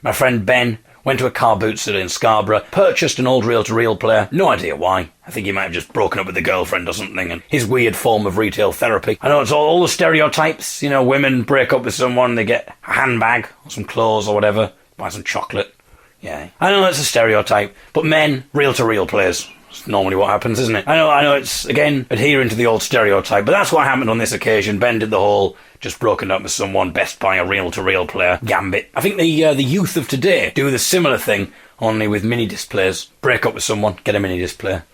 My friend Ben went to a car boot sale in Scarborough, purchased an old reel-to-reel player, no idea why. I think he might have just broken up with the girlfriend or something, and his weird form of retail therapy. I know it's all the stereotypes, you know, women break up with someone, they get a handbag, or some clothes or whatever, buy some chocolate. Yeah, I know it's a stereotype, but men, reel-to-reel players. It's normally what happens, isn't it? I know it's, again, adhering to the old stereotype, but that's what happened on this occasion. Ben did the whole just broken up with someone, best buy a reel-to-reel player gambit. I think the youth of today do the similar thing, only with mini-disc players. Break up with someone, get a mini-disc player.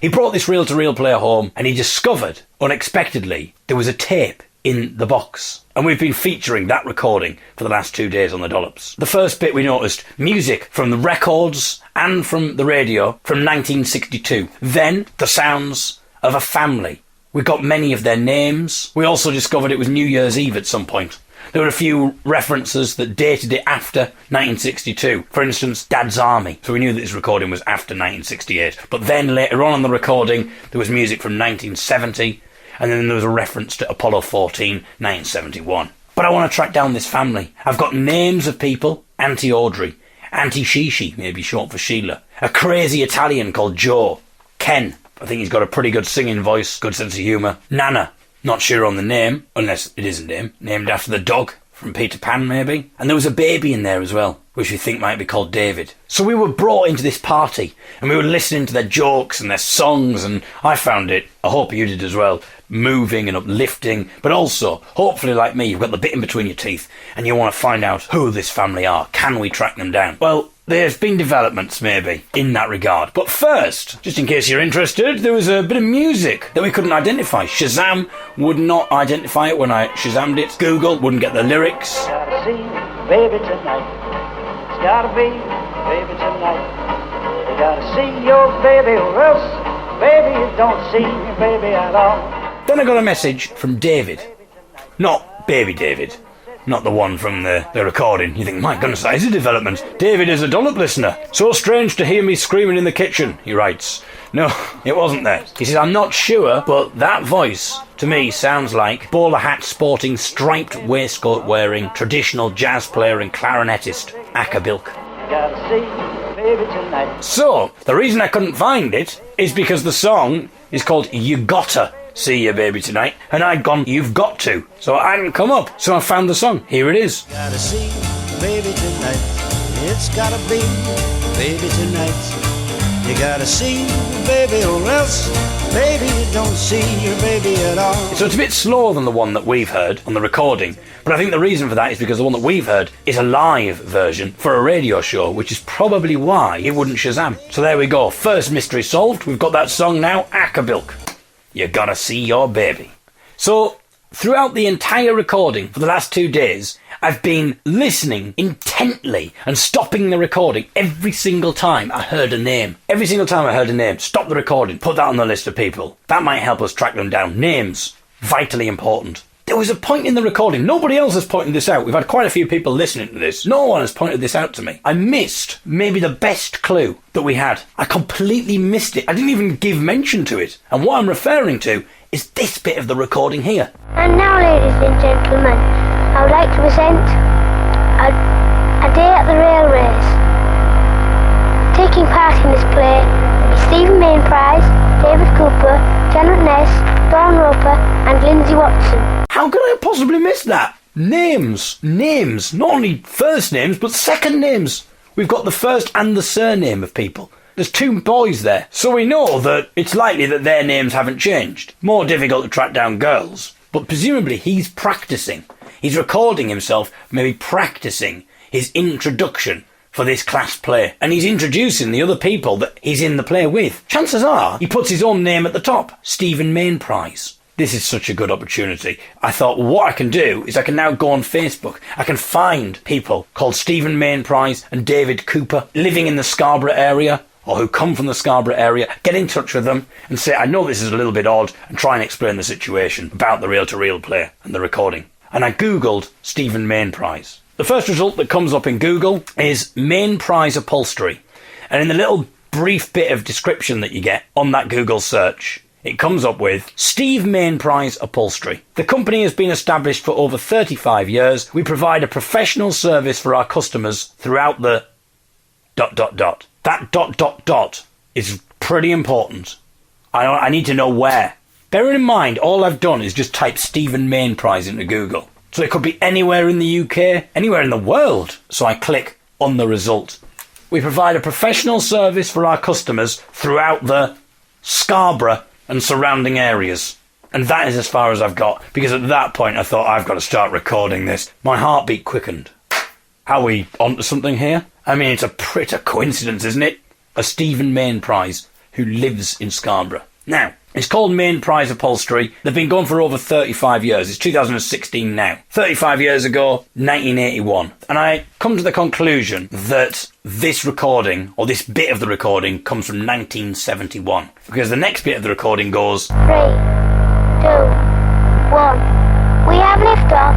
He brought this reel-to-reel player home, and he discovered, unexpectedly, there was a tape in the box. And we've been featuring that recording for the last 2 days on the Dollops. The first bit we noticed, music from the records and from the radio from 1962. Then, the sounds of a family. We got many of their names. We also discovered it was New Year's Eve at some point. There were a few references that dated it after 1962. For instance, Dad's Army. So we knew that this recording was after 1968. But then later on in the recording, there was music from 1970. And then there was a reference to Apollo 14, 1971. But I want to track down this family. I've got names of people. Auntie Audrey. Auntie Shishi, maybe short for Sheila. A crazy Italian called Joe. Ken. I think he's got a pretty good singing voice, good sense of humour. Nana. Not sure on the name, unless it is a name. Named after the dog from Peter Pan, maybe. And there was a baby in there as well, which we think might be called David. So we were brought into this party, and we were listening to their jokes and their songs, and I found it, I hope you did as well, moving and uplifting, but also, hopefully like me, you've got the bit in between your teeth, and you want to find out who this family are. Can we track them down? Well, there's been developments, maybe, in that regard. But first, just in case you're interested, there was a bit of music that we couldn't identify. Shazam would not identify it when I Shazammed it. Google wouldn't get the lyrics. Gotta see baby tonight. It's gotta be baby tonight. You gotta see your baby or else, baby, you don't see your baby at all. Then I got a message from David. Not Baby David. Not the one from the recording. You think, my goodness, that is a development. David is a Dollop listener. So strange to hear me screaming in the kitchen, he writes. No, it wasn't that. He says, I'm not sure, but that voice, to me, sounds like bowler hat sporting, striped waistcoat wearing, traditional jazz player and clarinetist, Ackerbilk. Gotta see baby tonight. So, the reason I couldn't find it is because the song is called You Gotta See Your Baby Tonight, and I'd gone, You've Got To. So I hadn't come up, so I found the song. Here it is. Gotta see baby tonight. It's gotta be baby tonight. You gotta see baby or else, baby, you don't see your baby at all. So it's a bit slower than the one that we've heard on the recording, but I think the reason for that is because the one that we've heard is a live version for a radio show, which is probably why it wouldn't Shazam. So there we go. First mystery solved. We've got that song now, Ackerbilk. You gotta see your baby. So, throughout the entire recording for the last 2 days, I've been listening intently and stopping the recording every single time I heard a name. Every single time I heard a name, stop the recording, put that on the list of people. That might help us track them down. Names, vitally important. There was a point in the recording, nobody else has pointed this out. We've had quite a few people listening to this. No one has pointed this out to me. I missed maybe the best clue that we had. I completely missed it. I didn't even give mention to it. And what I'm referring to is this bit of the recording here. And now, ladies and gentlemen, I would like to present a day at the rail race. Taking part in this play will be Stephen Mainprize, David Cooper, Janet Ness, Dawn Roper and Lindsay Watson. How could I have possibly missed that? Names. Not only first names, but second names. We've got the first and the surname of people. There's 2 boys there. So we know that it's likely that their names haven't changed. More difficult to track down girls. But presumably he's practising. He's recording himself, maybe practising his introduction for this class play. And he's introducing the other people that he's in the play with. Chances are he puts his own name at the top. Stephen Mainprize. This is such a good opportunity. I thought, what I can do is I can now go on Facebook. I can find people called Stephen Mainprize and David Cooper living in the Scarborough area or who come from the Scarborough area, get in touch with them and say, I know this is a little bit odd, and try and explain the situation about the reel-to-reel play and the recording. And I googled Stephen Mainprize. The first result that comes up in Google is Mainprize upholstery. And in the little brief bit of description that you get on that Google search, it comes up with Steve Mainprize Upholstery. The company has been established for over 35 years. We provide a professional service for our customers throughout the ... That ... is pretty important. I need to know where. Bearing in mind, all I've done is just type Stephen Mainprize into Google. So it could be anywhere in the UK, anywhere in the world. So I click on the result. We provide a professional service for our customers throughout the Scarborough and surrounding areas. And that is as far as I've got, because at that point I thought I've got to start recording this. My heartbeat quickened. Are we onto something here? I mean, it's a coincidence, isn't it? A Stephen Mainprize who lives in Scarborough. Now, it's called Mainprize Upholstery. They've been going for over 35 years. It's 2016 now. 35 years ago, 1981. And I come to the conclusion that this recording, or this bit of the recording, comes from 1971. Because the next bit of the recording goes... 3, 2, 1. We have liftoff.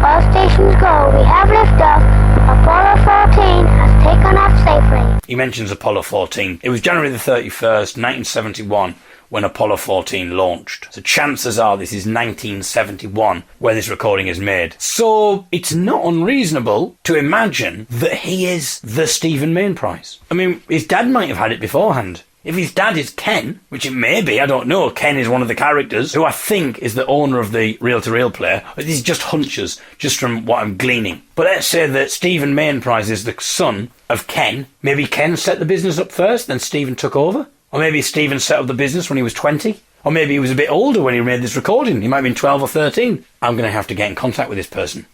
All stations go. We have liftoff. Apollo 14 has taken off safely. He mentions Apollo 14. It was January the 31st, 1971. When Apollo 14 launched. So chances are this is 1971 where this recording is made. So it's not unreasonable to imagine that he is the Stephen Mainprize. I mean, his dad might have had it beforehand. If his dad is Ken, which it may be, I don't know, Ken is one of the characters, who I think is the owner of the reel-to-reel player. These are just hunches, just from what I'm gleaning. But let's say that Stephen Mainprize is the son of Ken. Maybe Ken set the business up first, then Stephen took over? Or maybe Stephen set up the business when he was 20. Or maybe he was a bit older when he made this recording. He might have been 12 or 13. I'm going to have to get in contact with this person.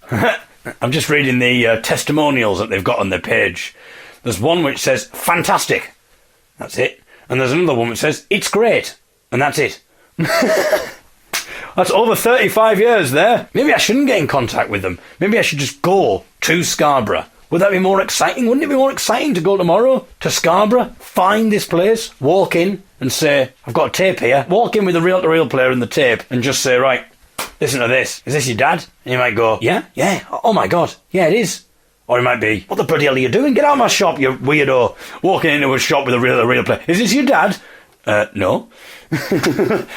I'm just reading the testimonials that they've got on their page. There's one which says, fantastic. That's it. And there's another one which says, it's great. And that's it. That's over 35 years there. Maybe I shouldn't get in contact with them. Maybe I should just go to Scarborough. Would that be more exciting? Wouldn't it be more exciting to go tomorrow to Scarborough, find this place, walk in and say, I've got a tape here, walk in with the reel-to-reel player and the tape and just say, right, listen to this. Is this your dad? And you might go, yeah, oh my God, yeah, it is. Or it might be, what the bloody hell are you doing? Get out of my shop, you weirdo. Walking into a shop with a reel-to-reel player. Is this your dad? No.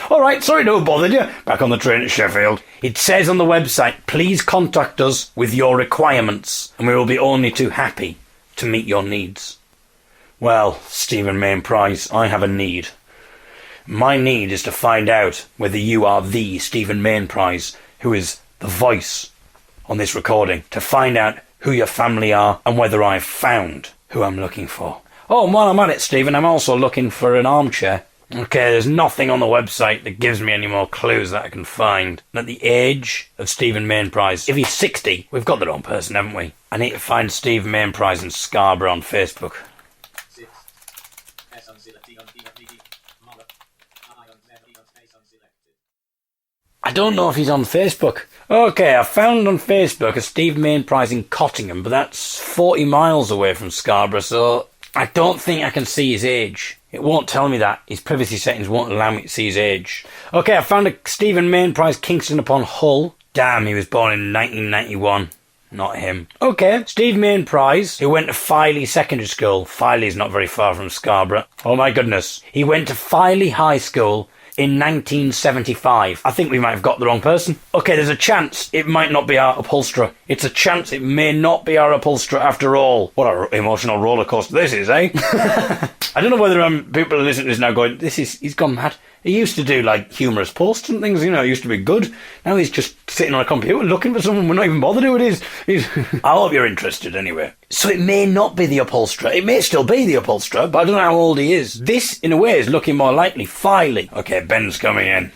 All right, sorry to have bothered you. Back on the train to Sheffield. It says on the website, please contact us with your requirements and we will be only too happy to meet your needs. Well, Stephen Mainprize, I have a need. My need is to find out whether you are the Stephen Mainprize who is the voice on this recording, to find out who your family are and whether I've found who I'm looking for. Oh, and while I'm at it, Stephen, I'm also looking for an armchair. Okay, there's nothing on the website that gives me any more clues that I can find. And at the age of Stephen Mainprize, if he's 60, we've got the wrong person, haven't we? I need to find Steve Mainprize in Scarborough on Facebook. I don't know if he's on Facebook. Okay, I found on Facebook a Steve Mainprize in Cottingham, but that's 40 miles away from Scarborough, so I don't think I can see his age. It won't tell me that. His privacy settings won't allow me to see his age. Okay, I found a Stephen Mainprize, Kingston upon Hull. Damn, he was born in 1991. Not him. Okay, Steve Mainprize, who went to Filey Secondary School. Filey's not very far from Scarborough. Oh my goodness. He went to Filey High School in 1975. I think we might have got the wrong person. Okay, there's a chance it might not be our upholsterer. It's a chance it may not be our upholsterer after all. What an emotional roller coaster this is, eh? I don't know whether people are listening to this now going, he's gone mad. He used to do like humorous posts and things, you know, it used to be good. Now he's just sitting on a computer looking for someone we're not even bothered who it is. I hope you're interested anyway. So it may not be the upholsterer. It may still be the upholsterer, but I don't know how old he is. This, in a way, is looking more likely. Filey. Okay, Ben's coming in.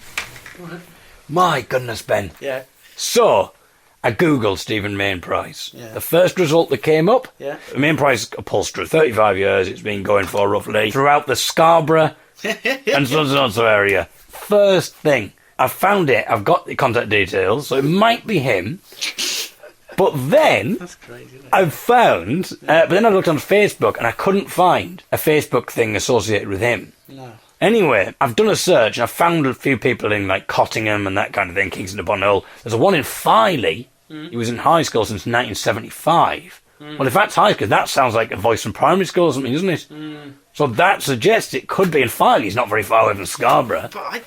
What? My goodness, Ben. Yeah. So, I googled Stephen Mainprize. Yeah. The first result that came up, yeah. Mainprize upholsterer, 35 years it's been going for roughly, throughout the Scarborough and so area. First thing, I found it, I've got the contact details, so it might be him. But then, that's crazy, isn't it? I've found, but then I looked on Facebook and I couldn't find a Facebook thing associated with him. No. Anyway, I've done a search and I've found a few people in like Cottingham and that kind of thing, Kingston upon Hull. There's a one in Filey. He was in high school since 1975. Well, if that's high school, that sounds like a voice from primary school or something, doesn't it? So that suggests it could be in Filey. He's not very far away from Scarborough. But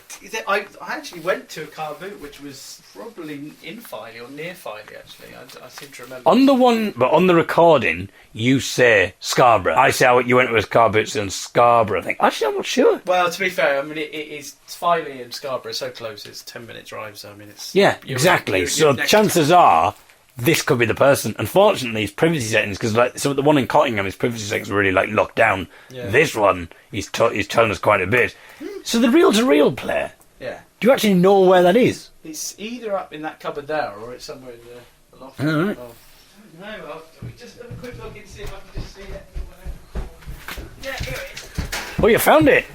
I actually went to a car boot which was probably in Filey or near Filey, actually. I seem to remember. On the recording, you say Scarborough. I say you went to a car boots in Scarborough. I think. Actually, I'm not sure. Well, to be fair, I mean, it's Filey and Scarborough are so close. It's 10-minute drive, so I mean, it's... Yeah, exactly. So chances are, this could be the person. Unfortunately, his privacy settings, because the one in Cottingham, his privacy settings were really locked down. Yeah. This one, he's telling us quite a bit. So the reel-to-reel player. Yeah. Do you actually know where that is? It's either up in that cupboard there, or it's somewhere in the loft. All right. Oh. No, well, we just have a quick look and see if I can just see it. Yeah, here it is. Oh, you found it.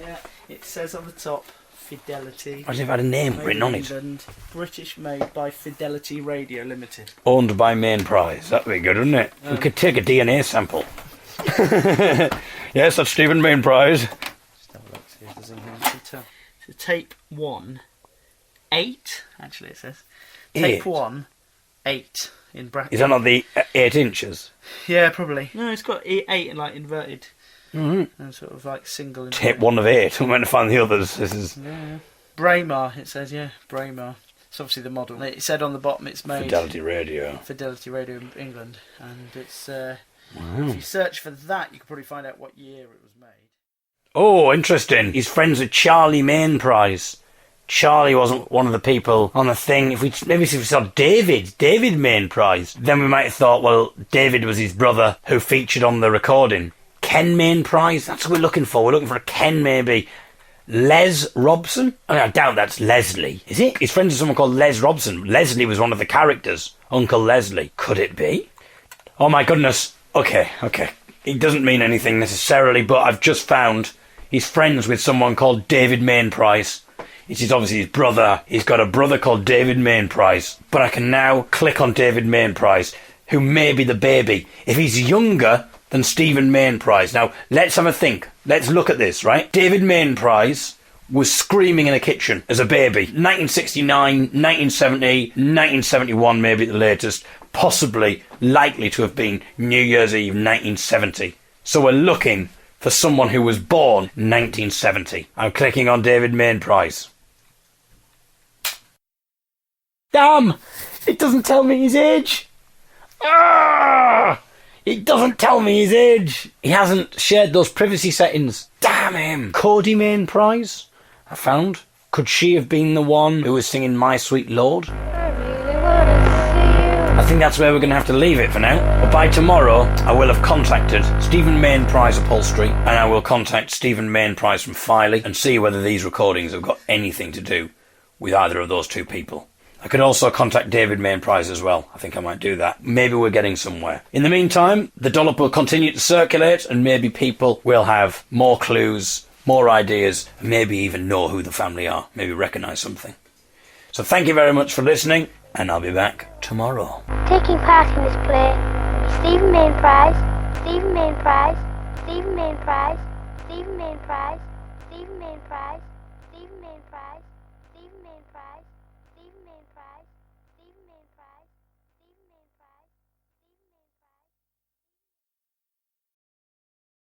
Yeah, it says on the top, Fidelity. I have had a name written on it. England, British made by Fidelity Radio Limited. Owned by Mainprize. That'd be good, wouldn't it? We could take a DNA sample. Yes, that's Stephen Mainprize. Just have a look, see if there's anything to tell. So tape 1, 8, actually it says. Tape 1, 8 in brackets. Is that not the 8 inches? Yeah, probably. No, it's got 8 and inverted. Mm-hmm. And sort of single inverted. Tape 1 of 8. I'm going to find the others. This is... Yeah. Braemar, it says, yeah. Braemar. It's obviously the model. It said on the bottom it's made... Fidelity Radio. Fidelity Radio in England. And it's... Wow. If you search for that, you can probably find out what year it was made. Oh, interesting. He's friends with Charlie Mainprize. Charlie wasn't one of the people on the thing. If we saw David Mainprize, then we might have thought, well, David was his brother who featured on the recording. Ken Mainprize, that's what we're looking for. We're looking for a Ken, maybe. Les Robson? I mean, I doubt that's Leslie. Is it? He's friends with someone called Les Robson. Leslie was one of the characters. Uncle Leslie. Could it be? Oh my goodness. Okay. It doesn't mean anything necessarily, but I've just found he's friends with someone called David Mainprize. It is obviously his brother. He's got a brother called David Mainprize. But I can now click on David Mainprize, who may be the baby. If he's younger than Stephen Mainprize. Now, let's have a think. Let's look at this, right? David Mainprize was screaming in a kitchen as a baby. 1969, 1970, 1971 maybe at the latest. Possibly likely to have been New Year's Eve 1970. So we're looking for someone who was born 1970. I'm clicking on David Mainprize. Damn! It doesn't tell me his age! Ah! It doesn't tell me his age! He hasn't shared those privacy settings. Damn him! Cody Mainprize, I found. Could she have been the one who was singing My Sweet Lord? I think that's where we're going to have to leave it for now. But by tomorrow, I will have contacted Stephen Mainprize Upholstery, and I will contact Stephen Mainprize from Filey and see whether these recordings have got anything to do with either of those two people. I could also contact David Mainprize as well. I think I might do that. Maybe we're getting somewhere. In the meantime, the dollop will continue to circulate, and maybe people will have more clues, more ideas, and maybe even know who the family are. Maybe recognise something. So thank you very much for listening, and I'll be back tomorrow. Taking part in this play will be Stephen Mainprize, Stephen Mainprize, Stephen Mainprize, Stephen Mainprize, Stephen Mainprize, Stephen Mainprize.